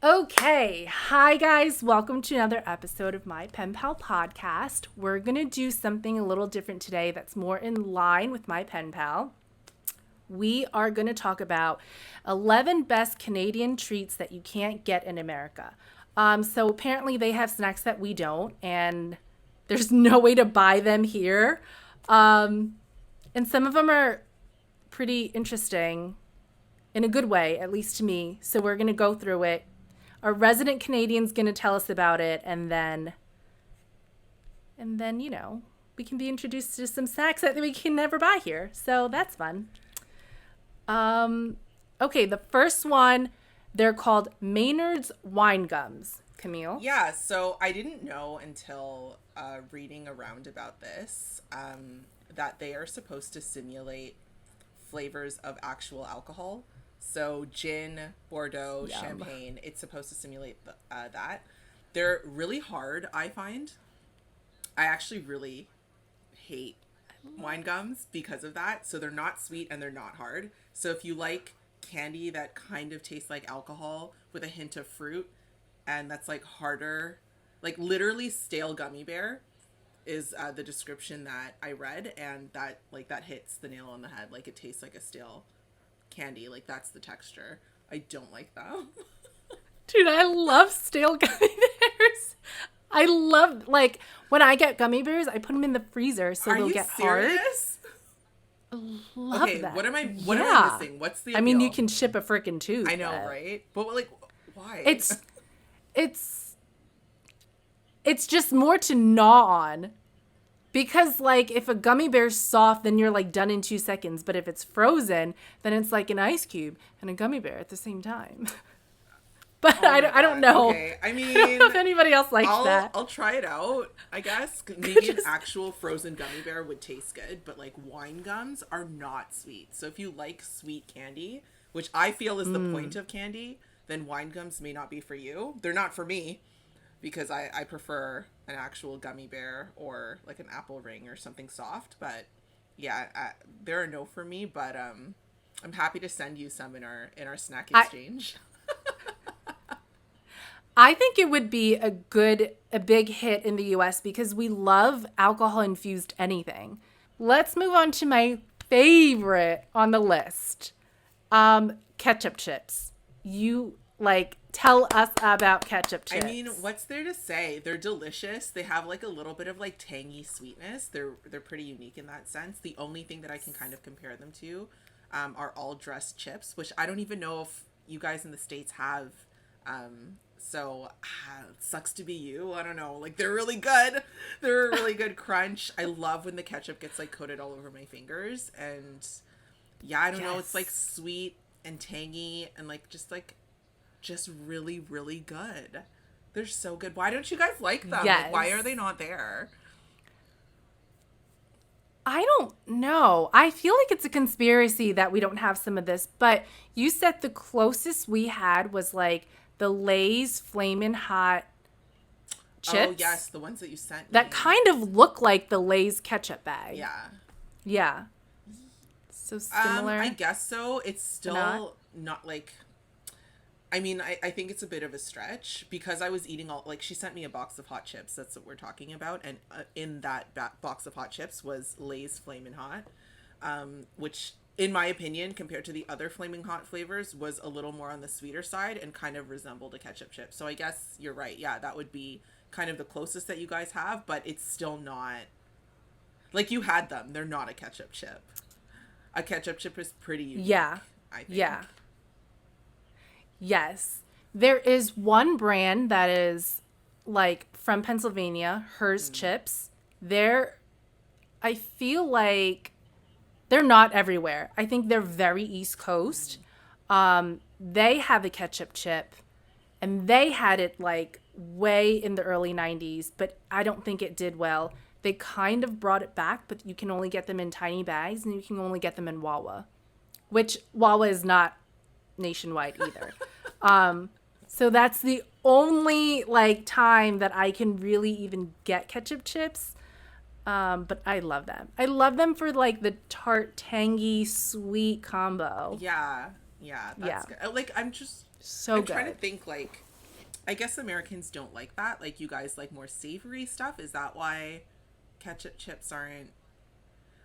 Okay, hi guys, welcome to another episode of my Pen Pal podcast. We're gonna do something a little different today that's more in line with my Pen Pal. We are gonna talk about 11 best Canadian treats that you can't get in America. So apparently they have snacks that we don't, and there's no way to buy them here. And some of them are pretty interesting in a good way, at least to me. So we're gonna go through it. Our resident Canadian's going to tell us about it, and then, we can be introduced to some snacks that we can never buy here. So that's fun. Okay, the first one, they're called Maynard's Wine Gums. Camille? Yeah, so I didn't know until reading around about this that they are supposed to simulate flavors of actual alcohol. So gin, Bordeaux, Yum. champagne, it's supposed to simulate that. They're really hard, I find. I actually really hate wine gums because of that. So they're not sweet and they're not hard. So if you like candy that kind of tastes like alcohol with a hint of fruit and that's like harder, like literally stale gummy bear is the description that I read, and that hits the nail on the head. Like it tastes like a stale candy, like that's the texture. I don't like them. Dude, I love stale gummy bears. I love, when I get gummy bears, I put them in the freezer so they'll get serious? hard. Love okay, that. what am I missing? What's the appeal? I mean, you can ship a freaking tube. I know, right? But why? It's just more to gnaw on. Because, if a gummy bear's soft, then you're, done in 2 seconds. But if it's frozen, then it's like an ice cube and a gummy bear at the same time. But I don't know. Okay, I mean, if anybody else likes that. I'll try it out, I guess. Maybe an actual frozen gummy bear would taste good. But, wine gums are not sweet. So if you like sweet candy, which I feel is the point of candy, then wine gums may not be for you. They're not for me, because I prefer an actual gummy bear or an apple ring or something soft. But yeah, they're a no for me, but I'm happy to send you some in our snack exchange. I think it would be a big hit in the US because we love alcohol infused anything. Let's move on to my favorite on the list. Ketchup chips. Tell us about ketchup chips. I mean, what's there to say? They're delicious. They have a little bit of tangy sweetness. They're pretty unique in that sense. The only thing that I can kind of compare them to are all dressed chips, which I don't even know if you guys in the States have. So it sucks to be you. I don't know. They're really good. They're a really good crunch. I love when the ketchup gets coated all over my fingers, and yeah, I don't know. It's sweet and tangy and just really, really good. They're so good. Why don't you guys like them? Yes. Why are they not there? I don't know. I feel like it's a conspiracy that we don't have some of this, but you said the closest we had was the Lay's Flamin' Hot chips. Oh, yes, the ones that you sent me. That kind of look like the Lay's ketchup bag. Yeah. Yeah. So similar. I guess so. It's still not I mean, I think it's a bit of a stretch because I was eating she sent me a box of hot chips. That's what we're talking about. And in that box of hot chips was Lay's Flamin' Hot, which in my opinion, compared to the other Flaming Hot flavors, was a little more on the sweeter side and kind of resembled a ketchup chip. So I guess you're right. Yeah, that would be kind of the closest that you guys have, but it's still not you had them. They're not a ketchup chip. A ketchup chip is pretty unique. Yeah. I think. Yeah. Yes. There is one brand that is from Pennsylvania, Hers Chips. I feel like they're not everywhere. I think they're very East Coast. They have a ketchup chip, and they had it way in the early 90s, but I don't think it did well. They kind of brought it back, but you can only get them in tiny bags, and you can only get them in Wawa, which Wawa is not nationwide either. So that's the only time that I can really even get ketchup chips. But I love them. I love them for the tart, tangy, sweet combo. Yeah, that's good. I'm I'm trying to think I guess Americans don't like that. Like, you guys like more savory stuff. Is that why ketchup chips aren't?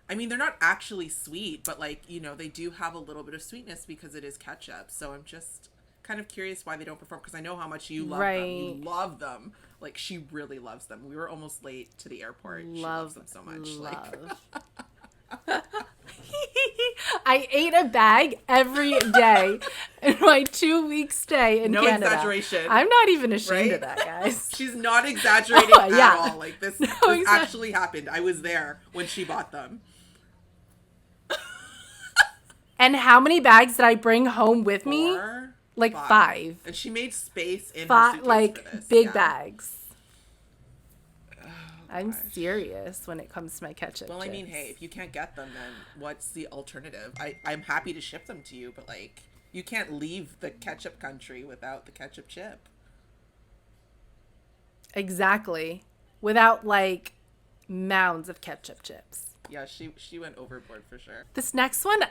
I mean, they're not actually sweet, but like, they do have a little bit of sweetness because it is ketchup. So I'm just kind of curious why they don't perform, because I know how much you love them. You Right. love them. Like, she really loves them. We were almost late to the airport. She loves them so much. Love. I ate a bag every day in my 2-week stay in No Canada. exaggeration. I'm not even ashamed Right? of that, guys. She's not exaggerating Yeah. at all. Like, this actually happened. I was there when she bought them. And how many bags did I bring home with me? 4, Like 5. And she made space in her Five, suitcase like for this. big Yeah. bags. Oh, I'm gosh. serious when it comes to my ketchup Well, I mean, chips. hey, if you can't get them, then what's the alternative? I'm happy to ship them to you, but like, you can't leave the ketchup country without the ketchup chip. Exactly. Without like mounds of ketchup chips. Yeah, she went overboard for sure. This next one,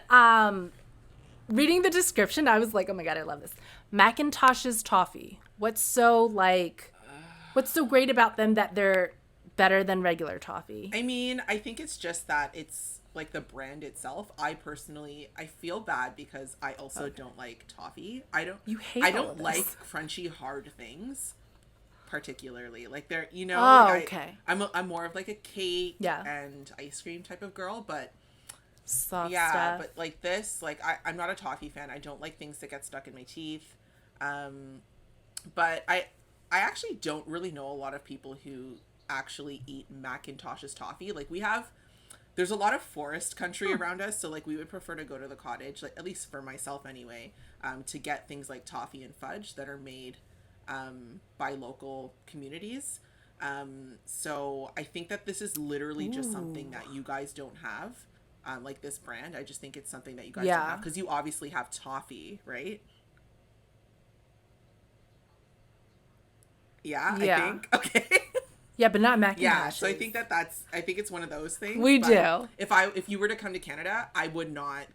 reading the description, I was like, oh my God, I love this. Macintosh's Toffee. What's so great about them that they're better than regular toffee? I mean, I think it's just that it's like the brand itself. I feel bad because I also don't like toffee. You hate I all don't of this. like crunchy hard things particularly. Like, they're, Oh, like okay. I'm more of like a cake Yeah. and ice cream type of girl, but Soft yeah, stuff. but like this, like I'm not a toffee fan. I don't like things that get stuck in my teeth. But I actually don't really know a lot of people who actually eat Macintosh's toffee. Like, there's a lot of forest country around us, so like we would prefer to go to the cottage, like at least for myself anyway, to get things like toffee and fudge that are made by local communities. So I think that this is literally just something that you guys don't have. Like this brand, I just think it's something that you guys don't have, because you obviously have toffee, right? Yeah, I think. Okay. Yeah, but not Macintosh. Yeah, so I think I think it's one of those things. We but do. If you were to come to Canada, I would not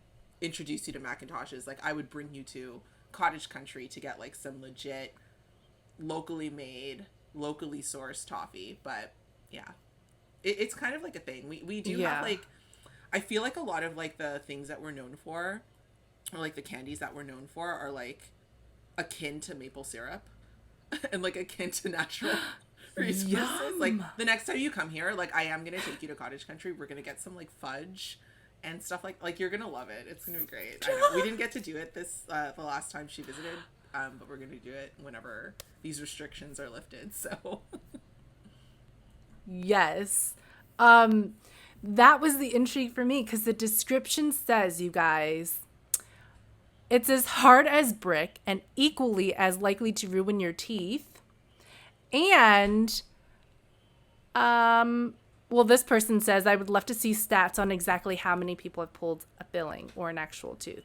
introduce you to Macintoshes. Like, I would bring you to cottage country to get like some legit, locally made, locally sourced toffee. But yeah, it's kind of like a thing. We do have like, I feel like a lot of like the things that we're known for, or like the candies that we're known for, are like akin to maple syrup and like akin to natural resources. Like, the next time you come here, like, I am gonna take you to cottage country. We're gonna get some like fudge and stuff like you're gonna love it. It's gonna be great. I know we didn't get to do it this the last time she visited, but we're gonna do it whenever these restrictions are lifted. So Yes. That was the intrigue for me, because the description says, you guys, it's as hard as brick and equally as likely to ruin your teeth. And, well, this person says, I would love to see stats on exactly how many people have pulled a filling or an actual tooth,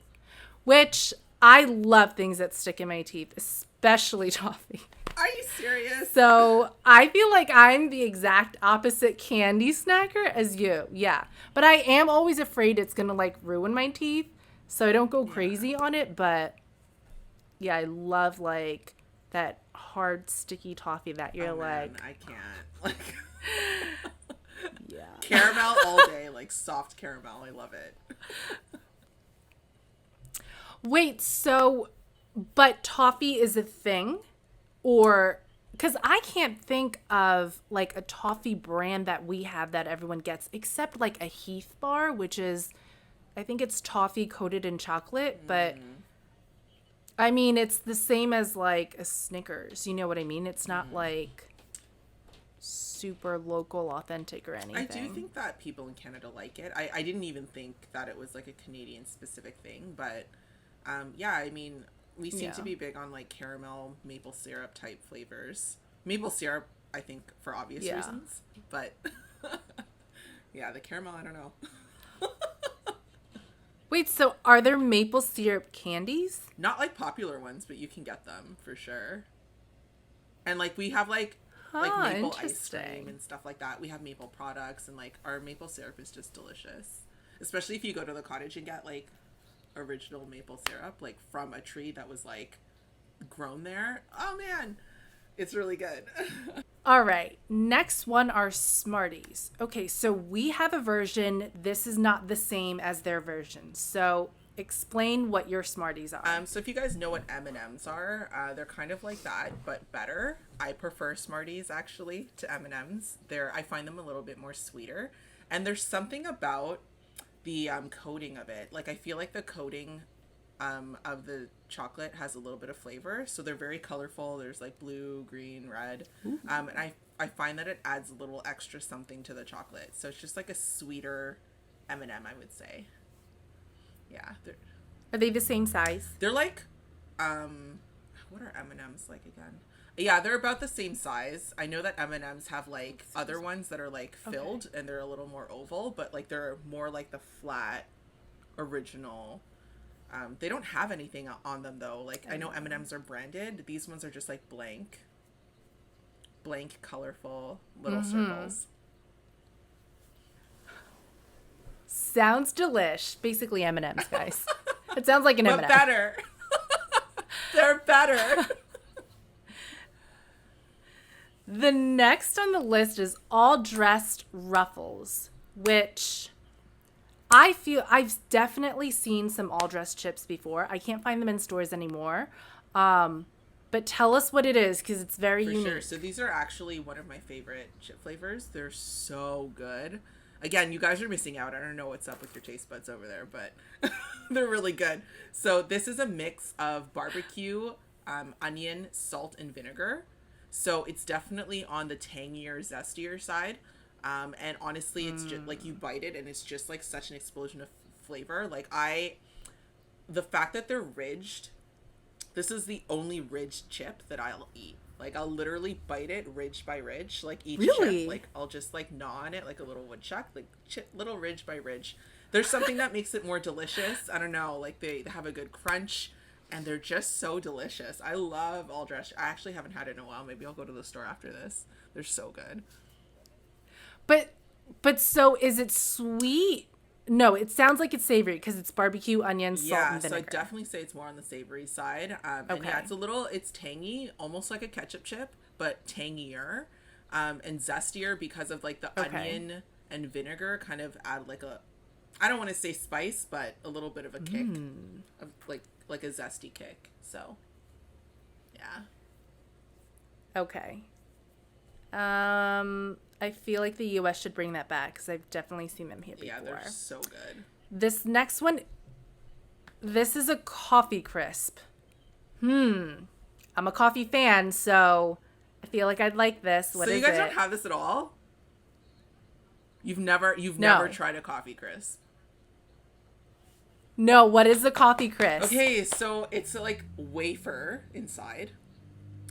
which I love things that stick in my teeth, especially toffee. are you serious? So I feel like I'm the exact opposite candy snacker as you. Yeah. But I am always afraid it's going to like ruin my teeth. So I don't go crazy on it. But yeah, I love like that hard, sticky toffee that you're like. Man, I can't. Like, Yeah. caramel all day, like soft caramel. I love it. Wait, so, but toffee is a thing? Or, because I can't think of like a toffee brand that we have that everyone gets, except like a Heath bar, which is, I think it's toffee coated in chocolate, but I mean, it's the same as like a Snickers. You know what I mean? It's not like super local, authentic or anything. I do think that people in Canada like it. I didn't even think that it was like a Canadian specific thing, but yeah, I mean, we seem to be big on like caramel, maple syrup type flavors. Maple syrup, I think, for obvious reasons, but yeah, the caramel, I don't know. Wait, so are there maple syrup candies? Not like popular ones, but you can get them for sure. And like we have like maple ice cream and stuff like that. We have maple products, and like our maple syrup is just delicious. Especially if you go to the cottage and get like original maple syrup, like from a tree that was like grown there. Oh man, It's really good. All right. Next one are Smarties. Okay, so we have a version. This is not the same as their version. So explain what your Smarties are. So if you guys know what M&Ms are, they're kind of like that, but better. I prefer Smarties actually to M&Ms. I find them a little bit more sweeter, and there's something about the coating of it. Like I feel like the coating of the chocolate has a little bit of flavor, so they're very colorful. There's like blue, green, red, and I find that it adds a little extra something to the chocolate. So it's just like a sweeter M&M, I would say. Yeah, Are they the same size? they're like, what are M&Ms like again? Yeah, they're about the same size. I know that M&Ms have like other ones that are like filled and they're a little more oval, but like they're more like the flat original. They don't have anything on them though. Like I know M&Ms are branded. These ones are just like blank, colorful little circles. Sounds delish. Basically M&Ms, guys. It sounds like an M&M. But better. They're better. The next on the list is all dressed ruffles, which I feel I've definitely seen some all dressed chips before. I can't find them in stores anymore. But tell us what it is because it's very unique. Sure. So these are actually one of my favorite chip flavors. They're so good. Again, you guys are missing out. I don't know what's up with your taste buds over there, but they're really good. So this is a mix of barbecue, onion, salt, and vinegar. So it's definitely on the tangier, zestier side. And honestly, it's just like you bite it and it's just like such an explosion of flavor. The fact that they're ridged, this is the only ridged chip that I'll eat. Like I'll literally bite it ridge by ridge, like each chip. Like I'll just like gnaw on it like a little woodchuck, like little ridge by ridge. There's something that makes it more delicious. I don't know, like they have a good crunch and they're just so delicious. I love all dressed. I actually haven't had it in a while. Maybe I'll go to the store after this. They're so good. But so is it sweet? No, it sounds like it's savory because it's barbecue, onions, salt, and vinegar. So I definitely say it's more on the savory side. And yeah, it's tangy, almost like a ketchup chip, but tangier, and zestier because of like the onion and vinegar kind of add like I don't want to say spice, but a little bit of a kick of like a zesty kick. So, yeah. Okay. I feel like the U.S. should bring that back because I've definitely seen them here before. Yeah, they're so good. This next one, this is a coffee crisp. I'm a coffee fan, so I feel like I'd like this. What is it? So you guys don't have this at all? You've never tried a coffee crisp? No, what is the coffee crisp? Okay, so it's like wafer inside.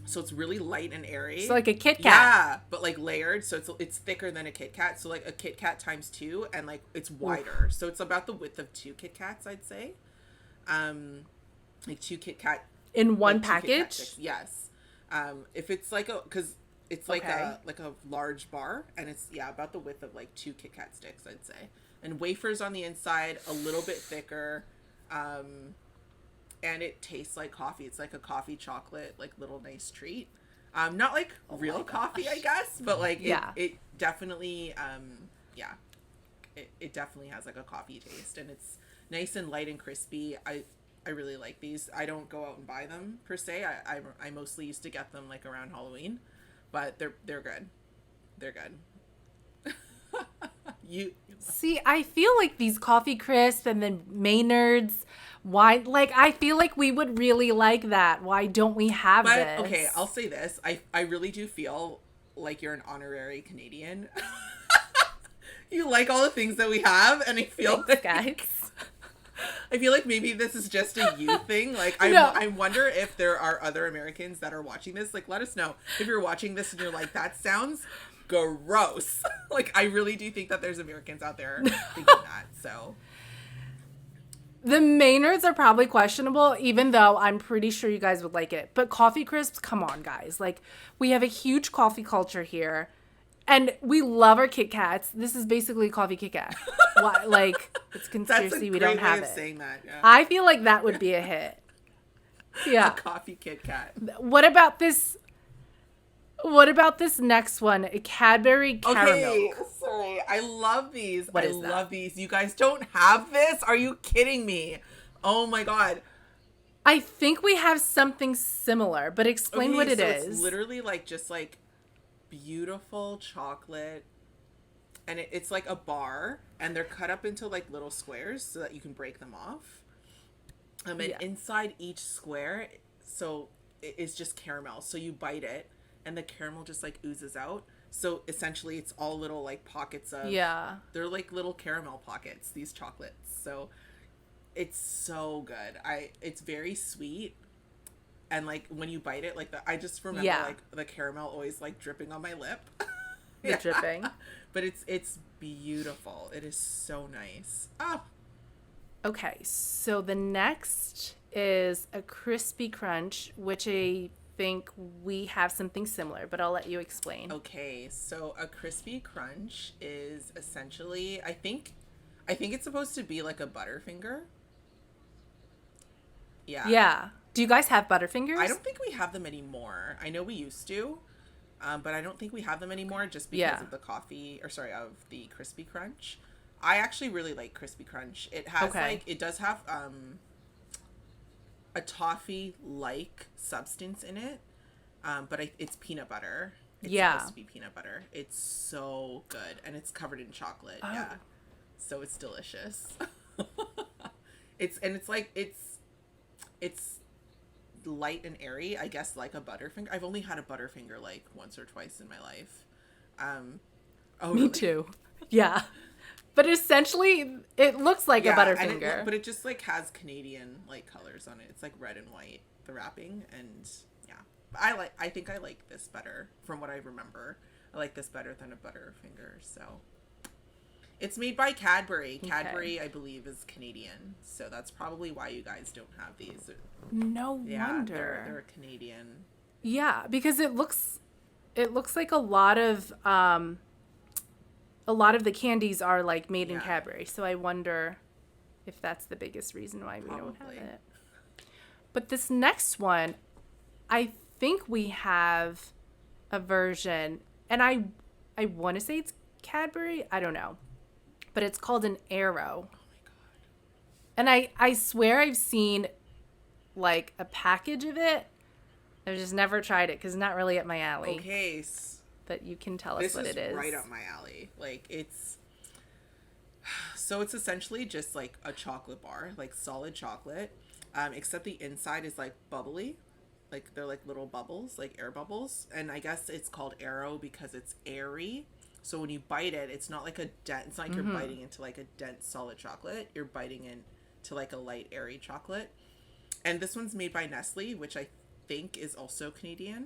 So it's really light and airy. So like a Kit Kat. Yeah, but like layered. So it's thicker than a Kit Kat. So like a Kit Kat times 2, and like it's wider. So it's about the width of 2 Kit Kats, I'd say. Like 2 Kit Kat in one like package. Yes. If it's like because it's like a large bar, and it's about the width of like 2 Kit Kat sticks, I'd say. And wafers on the inside, a little bit thicker. And it tastes like coffee. It's like a coffee chocolate, like little nice treat. Not like real coffee, I guess, but like it definitely, it definitely has like a coffee taste, and it's nice and light and crispy. I really like these. I don't go out and buy them per se. I mostly used to get them like around Halloween, but they're good. They're good. See, I feel like these coffee crisp and then Maynard's. Why? Like, I feel like we would really like that. Why don't we have this? Okay, I'll say this. I really do feel like you're an honorary Canadian. You like all the things that we have, and I feel guys. I feel like maybe this is just a you thing. Like, I wonder if there are other Americans that are watching this. Like, let us know if you're watching this and you're like, that sounds gross. Like, I really do think that there's Americans out there thinking that. So. The Maynards are probably questionable, even though I'm pretty sure you guys would like it. But coffee crisps, come on, guys. Like, we have a huge coffee culture here, and we love our Kit Kats. This is basically a coffee Kit Kat. Why? Like, it's conspiracy. We don't have it. Saying that, yeah. I feel like that would be a hit. Yeah, a coffee Kit Kat. What about this What about this next one? A Cadbury Okay, caramel. sorry. I love these. What I is that? love these. You guys don't have this? Are you kidding me? Oh my god. I think we have something similar, but explain Okay, what it so it's is. literally like just like beautiful chocolate, and it's like a bar, and they're cut up into like little squares so that you can break them off. And Yeah. inside each square, so it's just caramel. So you bite it, and the caramel just like oozes out. So essentially, it's all little like pockets of. Yeah. They're like little caramel pockets. These chocolates. So it's so good. It's very sweet, and like when you bite it, like I just remember Yeah. like the caramel always like dripping on my lip. The Yeah, dripping. but it's beautiful. It is so nice. Oh, Okay, so the next is a crispy crunch, which I think we have something similar, but I'll let you explain. okay. So a crispy crunch is essentially, I think it's supposed to be like a Butterfinger. Yeah. Yeah. Do you guys have I Butterfingers? don't think we have them anymore. I know we used to, but I don't think we have them anymore just because Yeah. of the coffee, or sorry, of the crispy crunch. I actually really like crispy crunch. It has Okay. like, it does have a toffee like substance in it, but it's peanut butter. It's Yeah. supposed to be peanut butter. It's so good, and it's covered in chocolate. Oh. Yeah, so it's delicious. It's like it's light and airy, I guess, like a Butterfinger. I've only had a Butterfinger like once or twice in my life. Oh, Me really? too. Yeah. But essentially, it looks like a Yeah, and Butterfinger. but it just like has Canadian like colors on it. It's like red and white, the wrapping, and yeah. I think I like this better from what I remember. I like this better than a Butterfinger. So it's made by Cadbury. Okay. Cadbury, I believe, is Canadian, so that's probably why you guys don't have these. No Yeah, wonder. they're Canadian. Yeah, because it looks like a lot of the candies are like made in Yeah. Cadbury. So I wonder if that's the biggest reason why we don't have Probably. it. But this next one, I think we have a version, and I want to say it's Cadbury. I don't know, but it's called an Arrow, Oh my god. and I swear I've seen like a package of it. I've just never tried it because it's not really up my alley. Okay, But you can tell us this what is it is. right up my alley. Like it's essentially just like a chocolate bar, like solid chocolate, except the inside is like bubbly, like they're like little bubbles, like air bubbles, and I guess it's called Arrow because it's airy. So when you bite it, it's not like a dent. It's not like you're biting into like a dense solid chocolate. You're biting into like a light airy chocolate. And this one's made by Nestle, which I think is also Canadian.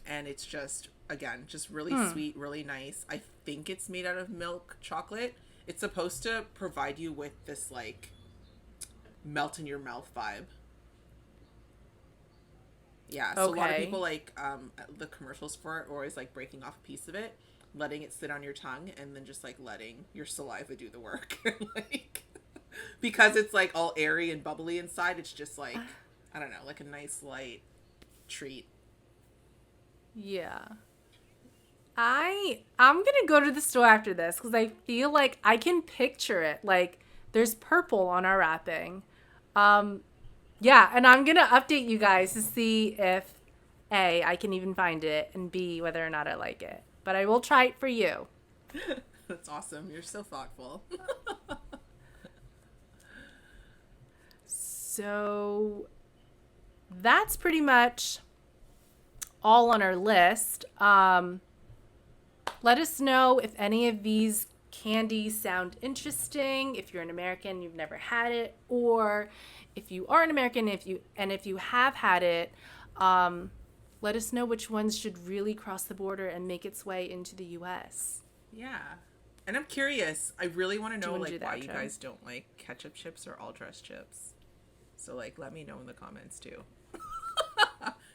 And it's just, again, just really sweet, really nice. I think it's made out of milk chocolate. It's supposed to provide you with this like melt in your mouth vibe. Yeah, so a lot of Okay. people like the commercials for it are always like breaking off a piece of it, letting it sit on your tongue, and then just like letting your saliva do the work. Like, because it's like all airy and bubbly inside, it's just like, I don't know, like a nice light treat. Yeah. I'm gonna go to the store after this because I feel like I can picture it. Like there's purple on our wrapping. Yeah, and I'm gonna update you guys to see if A, I can even find it, and B, whether or not I like it. But I will try it for you. That's awesome. You're so thoughtful. So that's pretty much all on our list. Let us know if any of these candies sound interesting, if you're an American, you've never had it, or if you are an American, if you have had it, let us know which ones should really cross the border and make its way into the US. Yeah. And I'm curious. I really want to Do you know wanna do like the why you outro? guys don't like ketchup chips or all dressed chips. So like let me know in the comments too.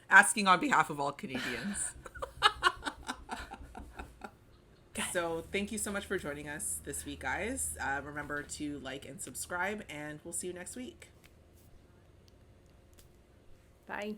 Asking on behalf of all Canadians. So thank you so much for joining us this week, guys. Remember to like and subscribe, and we'll see you next week. Bye.